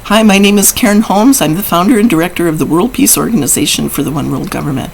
Hi, my name is Karen Holmes. I'm the founder and director of the World Peace Organization for the One World Government.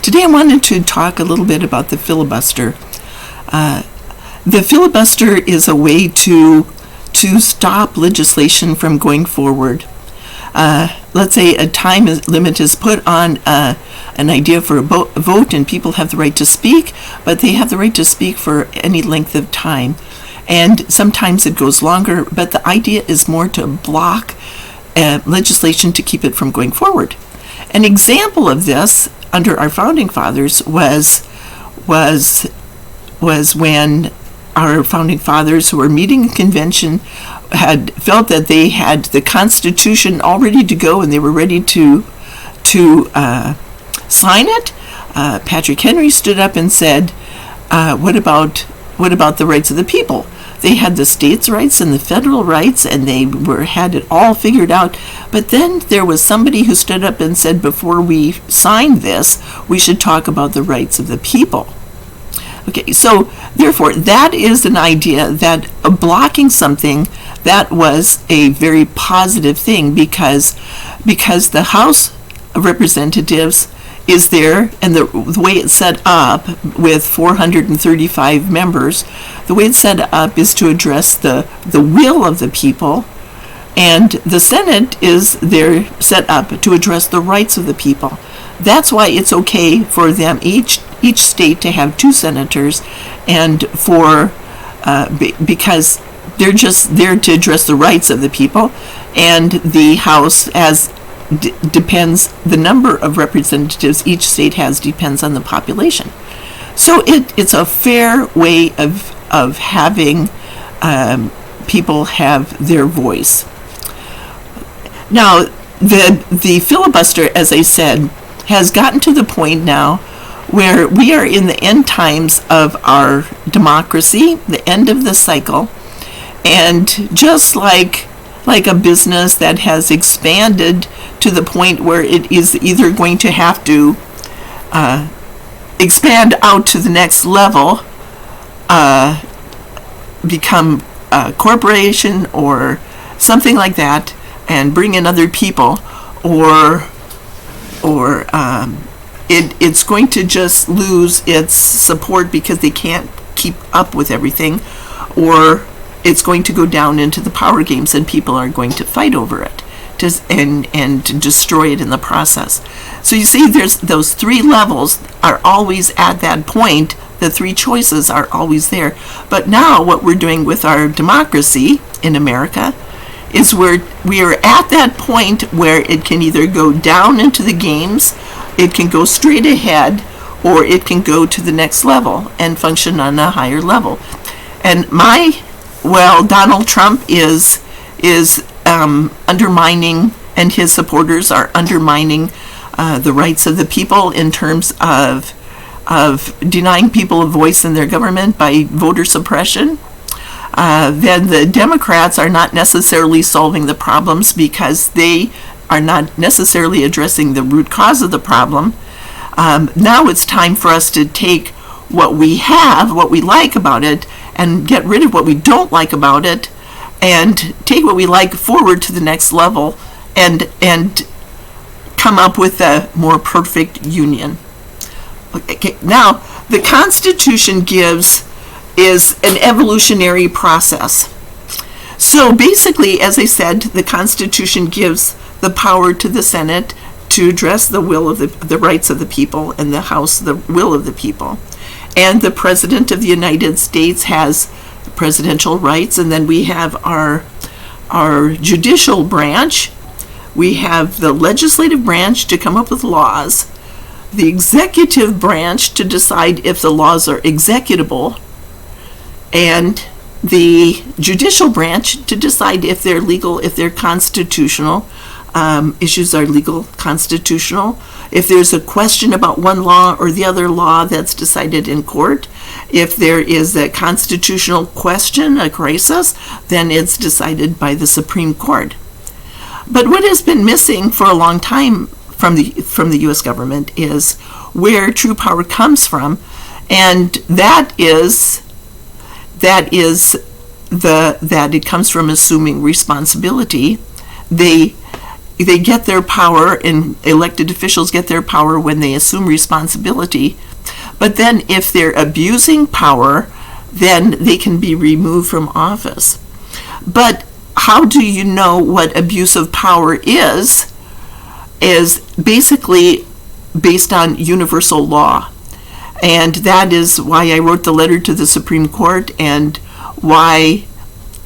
Today I wanted to talk a little bit about the filibuster. The filibuster is a way to stop legislation from going forward. Let's say a time limit is put on an idea for a vote, and people have the right to speak, but they have the right to speak for any length of time. And sometimes it goes longer, but the idea is more to block legislation to keep it from going forward. An example of this under our founding fathers was when our founding fathers, who were meeting a convention, had felt that they had the Constitution all ready to go and they were ready to sign it. Patrick Henry stood up and said, what about the rights of the people? They had the states' rights and the federal rights, and they had it all figured out. But then there was somebody who stood up and said, before we sign this, we should talk about the rights of the people. Okay, so therefore, that is an idea that blocking something that was a very positive thing because the House of Representatives is there, and the way it's set up with 435 members, the way it's set up is to address the will of the people, and the Senate is there set up to address the rights of the people. That's why it's okay for them, each state, to have two senators, and because they're just there to address the rights of the people, and the House depends, the number of representatives each state has depends on the population. So it's a fair way of having people have their voice. Now, the filibuster, as I said, has gotten to the point now where we are in the end times of our democracy, the end of the cycle, and just like a business that has expanded to the point where it is either going to have to expand out to the next level, become a corporation or something like that, and bring in other people, or it's going to just lose its support because they can't keep up with everything, or it's going to go down into the power games and people are going to fight over it and to destroy it in the process. So you see, there's those three levels are always at that point. The three choices are always there. But now what we're doing with our democracy in America is we are at that point where it can either go down into the games, it can go straight ahead, or it can go to the next level and function on a higher level. And Donald Trump is undermining, and his supporters are undermining the rights of the people in terms of denying people a voice in their government by voter suppression. Then the Democrats are not necessarily solving the problems because they are not necessarily addressing the root cause of the problem. Now it's time for us to take what we have, what we like about it, and get rid of what we don't like about it, and take what we like forward to the next level and come up with a more perfect union. Okay, now the Constitution is an evolutionary process. So basically, as I said, the Constitution gives the power to the Senate to address the will of the rights of the people, and the House the will of the people. And the President of the United States has presidential rights, and then we have our judicial branch. We have the legislative branch to come up with laws, the executive branch to decide if the laws are executable, and the judicial branch to decide if they're legal, if they're constitutional, issues are legal, constitutional. If there's a question about one law or the other law, that's decided in court. If there is a constitutional question, a crisis, then it's decided by the Supreme Court. But what has been missing for a long time from the U.S. government is where true power comes from, and that it comes from assuming responsibility, they get their power, and elected officials get their power when they assume responsibility. But then if they're abusing power, then they can be removed from office. But how do you know what abuse of power is basically based on universal law. And that is why I wrote the letter to the Supreme Court, and why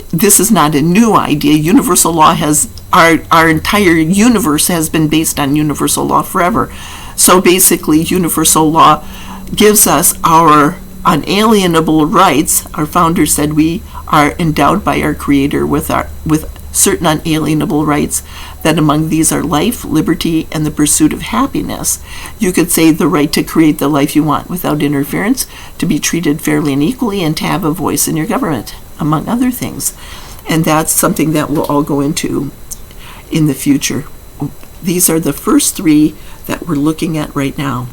this is not a new idea. Universal law has, our entire universe has been based on universal law forever. So basically, universal law gives us our unalienable rights. Our founders said we are endowed by our Creator with certain unalienable rights, that among these are life, liberty, and the pursuit of happiness. You could say the right to create the life you want without interference, to be treated fairly and equally, and to have a voice in your government, among other things. And that's something that we'll all go into in the future. These are the first three that we're looking at right now.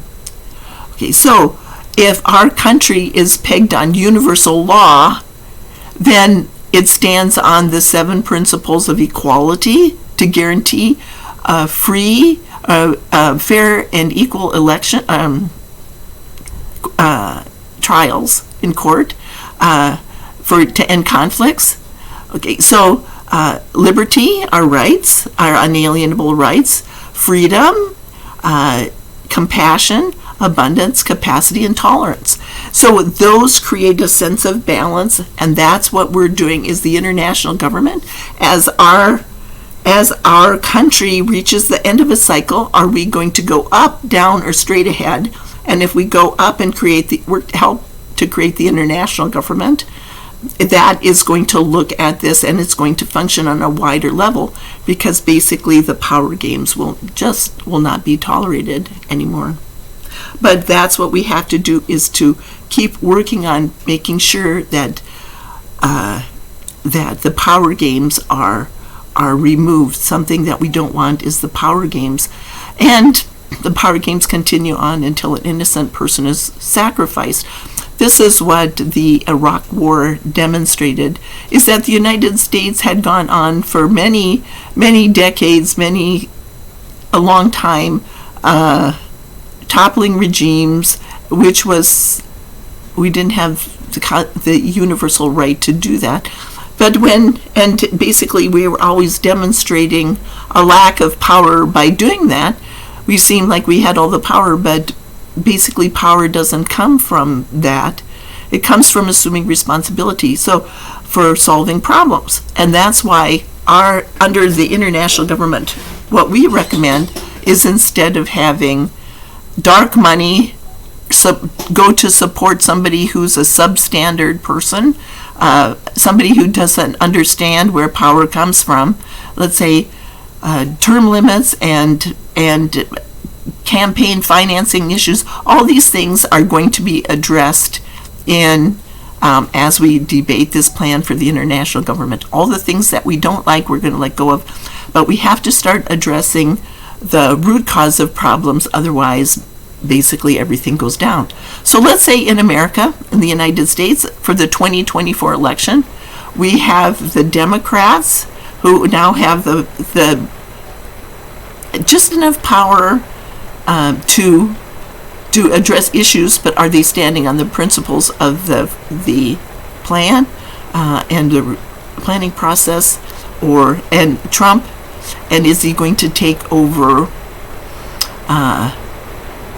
Okay, so if our country is pegged on universal law, then it stands on the 7 principles of equality to guarantee free, fair, and equal election trials in court to end conflicts. Okay, so liberty, our rights, our unalienable rights, freedom, compassion, abundance, capacity, and tolerance. So those create a sense of balance, and that's what we're doing is the international government. As our country reaches the end of a cycle, are we going to go up, down, or straight ahead? And if we go up and help to create the international government, that is going to look at this, and it's going to function on a wider level, because basically the power games will not be tolerated anymore. But that's what we have to do, is to keep working on making sure that the power games are removed. Something that we don't want is the power games. And the power games continue on until an innocent person is sacrificed. This is what the Iraq War demonstrated, is that the United States had gone on for many, many decades, a long time, toppling regimes, which was, we didn't have the universal right to do that. But basically we were always demonstrating a lack of power by doing that. We seemed like we had all the power, but basically power doesn't come from that. It comes from assuming responsibility, so for solving problems. And that's why under the international government, what we recommend is, instead of having dark money go to support somebody who's a substandard person, somebody who doesn't understand where power comes from, let's say term limits and campaign financing issues, all these things are going to be addressed as we debate this plan for the international government. All the things that we don't like, we're going to let go of, but we have to start addressing the root cause of problems, otherwise basically everything goes down. So let's say in America, in the United States, for the 2024 election, we have the Democrats who now have the just enough power to address issues, but are they standing on the principles of the plan and the planning process, and Trump, and is he going to take over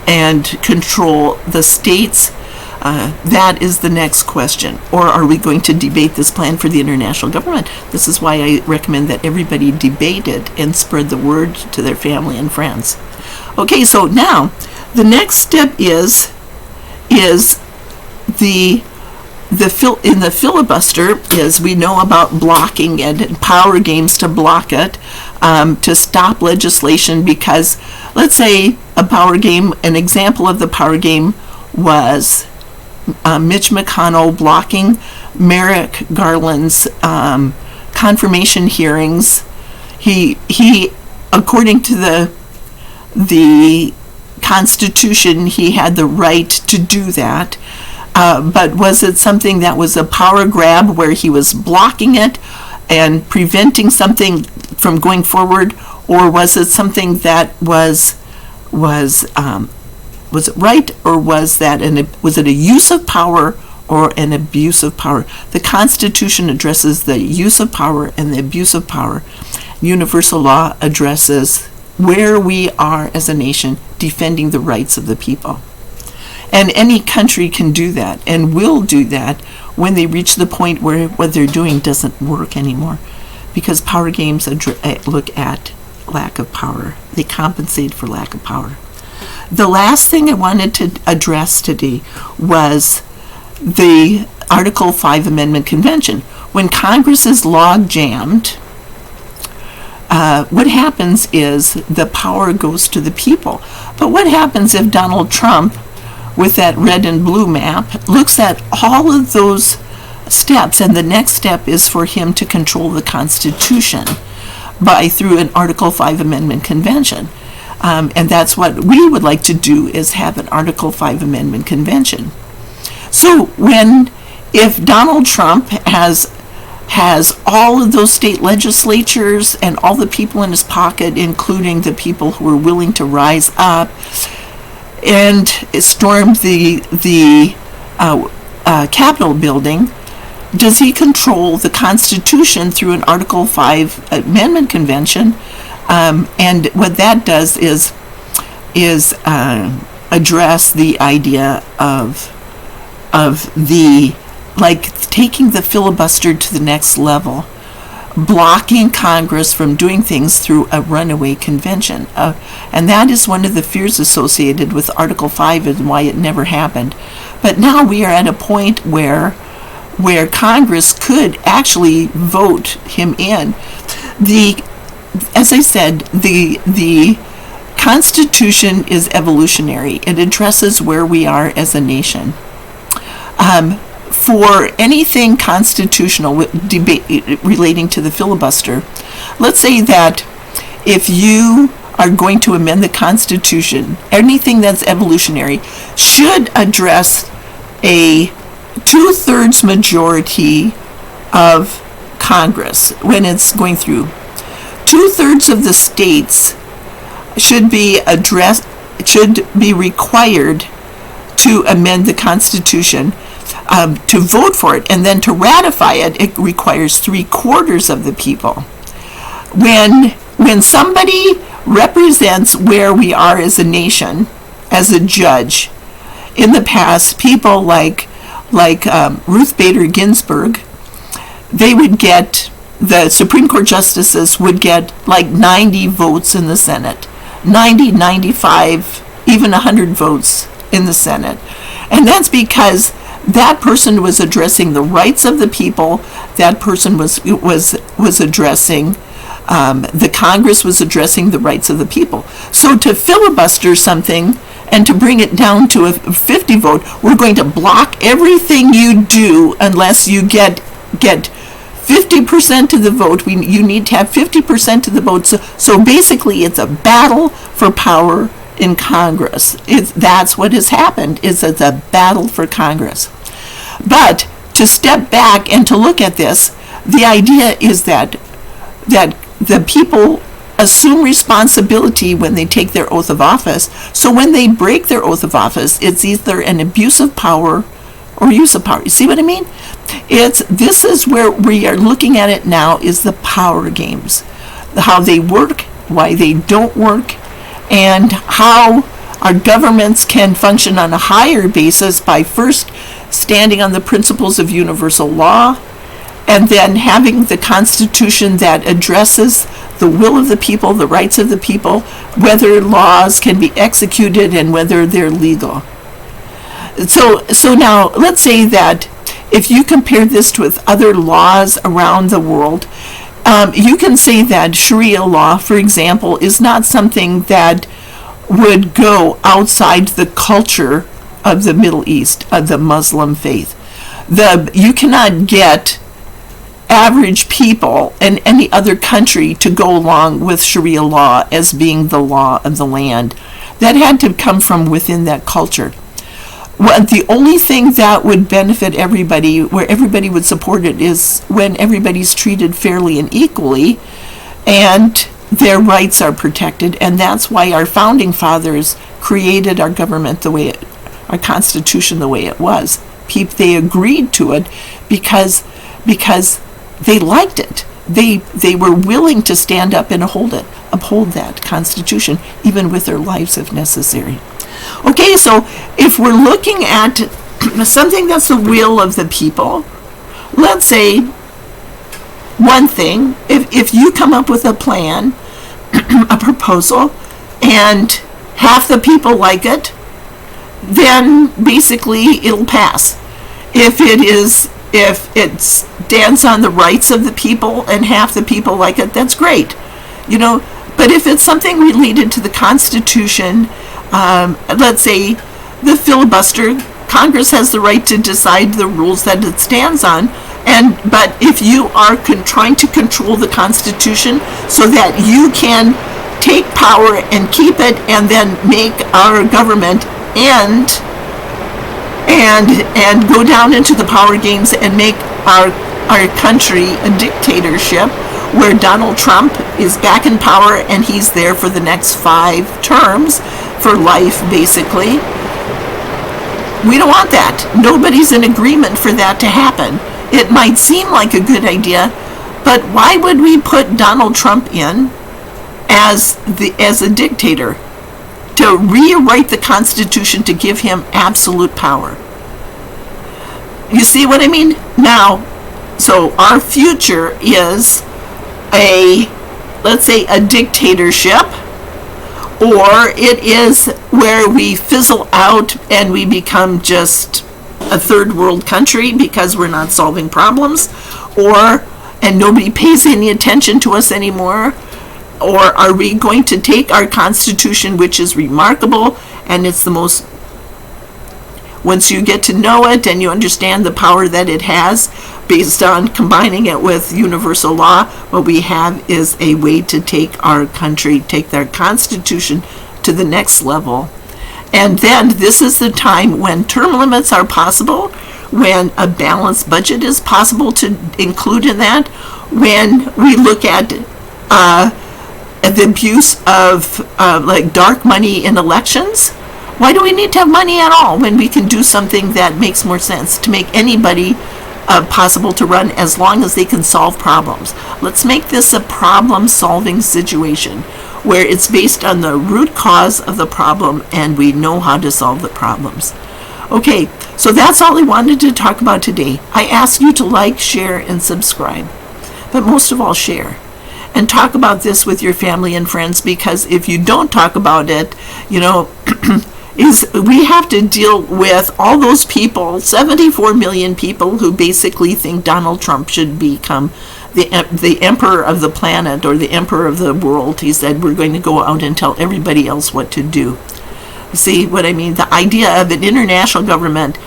and control the states? That is the next question. Or are we going to debate this plan for the international government? This is why I recommend that everybody debate it and spread the word to their family and friends. Okay, so now the next step is in the filibuster is, we know about blocking it and power games to block it, to stop legislation, because let's say a power game, an example of the power game was Mitch McConnell blocking Merrick Garland's confirmation hearings. He according to the Constitution, he had the right to do that. But was it something that was a power grab where he was blocking it and preventing something from going forward, or was it something that was it right, or was it a use of power or an abuse of power? The Constitution addresses the use of power and the abuse of power. Universal law addresses where we are as a nation defending the rights of the people. And any country can do that and will do that when they reach the point where what they're doing doesn't work anymore, because power games look at lack of power. They compensate for lack of power. The last thing I wanted to address today was the Article 5 Amendment Convention. When Congress is log jammed, what happens is the power goes to the people. But what happens if Donald Trump, with that red and blue map, looks at all of those steps, and the next step is for him to control the Constitution through an Article 5 Amendment Convention? And that's what we would like to do, is have an Article 5 Amendment Convention. So if Donald Trump has all of those state legislatures and all the people in his pocket, including the people who are willing to rise up and storm the Capitol building, does he control the Constitution through an Article 5 Amendment Convention? And what that does is address the idea of taking the filibuster to the next level, blocking Congress from doing things through a runaway convention. And that is one of the fears associated with Article 5 and why it never happened. But now we are at a point where Congress could actually vote him in. As I said, the Constitution is evolutionary. It addresses where we are as a nation. For anything constitutional debate relating to the filibuster, let's say that if you are going to amend the Constitution, anything that's evolutionary should address a 2/3 majority of Congress when it's going through. 2/3 of the states should be required to amend the Constitution. To vote for it, and then to ratify it, it requires 3/4 of the people. When somebody represents where we are as a nation, as a judge, in the past, people like Ruth Bader Ginsburg, they would get, the Supreme Court justices would get like 90 votes in the Senate, 90, 95, even 100 votes in the Senate. And that's because that person was addressing the rights of the people. That person was addressing, the Congress was addressing the rights of the people. So to filibuster something and to bring it down to a 50 vote, we're going to block everything you do unless you get 50% of the vote. You need to have 50% of the vote. So basically it's a battle for power in Congress. That's what has happened, is it's a battle for Congress. But to step back and to look at this, the idea is that the people assume responsibility when they take their oath of office. So when they break their oath of office, it's either an abuse of power or use of power. You see what I mean? This is where we are looking at it now, is the power games, how they work, why they don't work, and how our governments can function on a higher basis by first standing on the principles of universal law, and then having the Constitution that addresses the will of the people, the rights of the people, whether laws can be executed and whether they're legal. So now let's say that if you compare this with other laws around the world, you can say that Sharia law, for example, is not something that would go outside the culture of the Middle East, of the Muslim faith. You cannot get average people in any other country to go along with Sharia law as being the law of the land. That had to come from within that culture. well, the only thing that would benefit everybody, where everybody would support it, is when everybody's treated fairly and equally, and their rights are protected. And that's why our founding fathers created our government our Constitution the way it was. They agreed to it because they liked it. They were willing to stand up and uphold that Constitution, even with their lives if necessary. Okay, so if we're looking at something that's the will of the people, let's say one thing, if you come up with a plan, a proposal, and half the people like it, then basically it'll pass. If it stands on the rights of the people and half the people like it, that's great. But if it's something related to the Constitution, let's say the filibuster, Congress has the right to decide the rules that it stands on. But if you are trying to control the Constitution so that you can take power and keep it, and then make our government end and go down into the power games and make our country a dictatorship where Donald Trump is back in power and he's there for the next 5 terms, for life basically. We don't want that. Nobody's in agreement for that to happen. It might seem like a good idea, but why would we put Donald Trump in as a dictator? To rewrite the Constitution to give him absolute power. You see what I mean? Now, so our future is let's say a dictatorship, or it is where we fizzle out and we become just a third world country because we're not solving problems, and nobody pays any attention to us anymore. Or are we going to take our Constitution, which is remarkable, and it's the most, once you get to know it and you understand the power that it has, based on combining it with universal law, what we have is a way to take our country, take their Constitution to the next level. And then this is the time when term limits are possible, when a balanced budget is possible to include in that, when we look at the abuse of like dark money in elections. Why do we need to have money at all when we can do something that makes more sense to make anybody possible to run, as long as they can solve problems? Let's make this a problem-solving situation where it's based on the root cause of the problem and we know how to solve the problems. Okay, so that's all I wanted to talk about today. I ask you to like, share, and subscribe. But most of all, share. And talk about this with your family and friends, because if you don't talk about it, we have to deal with all those people, 74 million people, who basically think Donald Trump should become the emperor of the planet or the emperor of the world. He said we're going to go out and tell everybody else what to do. See what I mean? The idea of an international government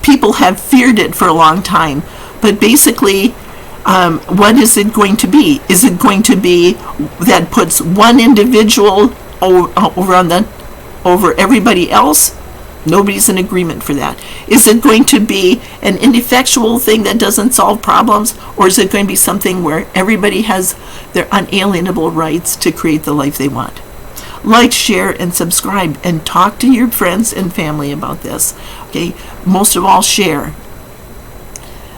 people have feared it for a long time, but basically, what is it going to be? Is it going to be that puts one individual over everybody else? Nobody's in agreement for that. Is it going to be an ineffectual thing that doesn't solve problems, or is it going to be something where everybody has their unalienable rights to create the life they want? Like, share, and subscribe, and talk to your friends and family about this. Okay, most of all, share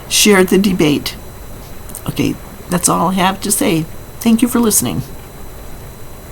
the debate. Okay, that's all I have to say. Thank you for listening.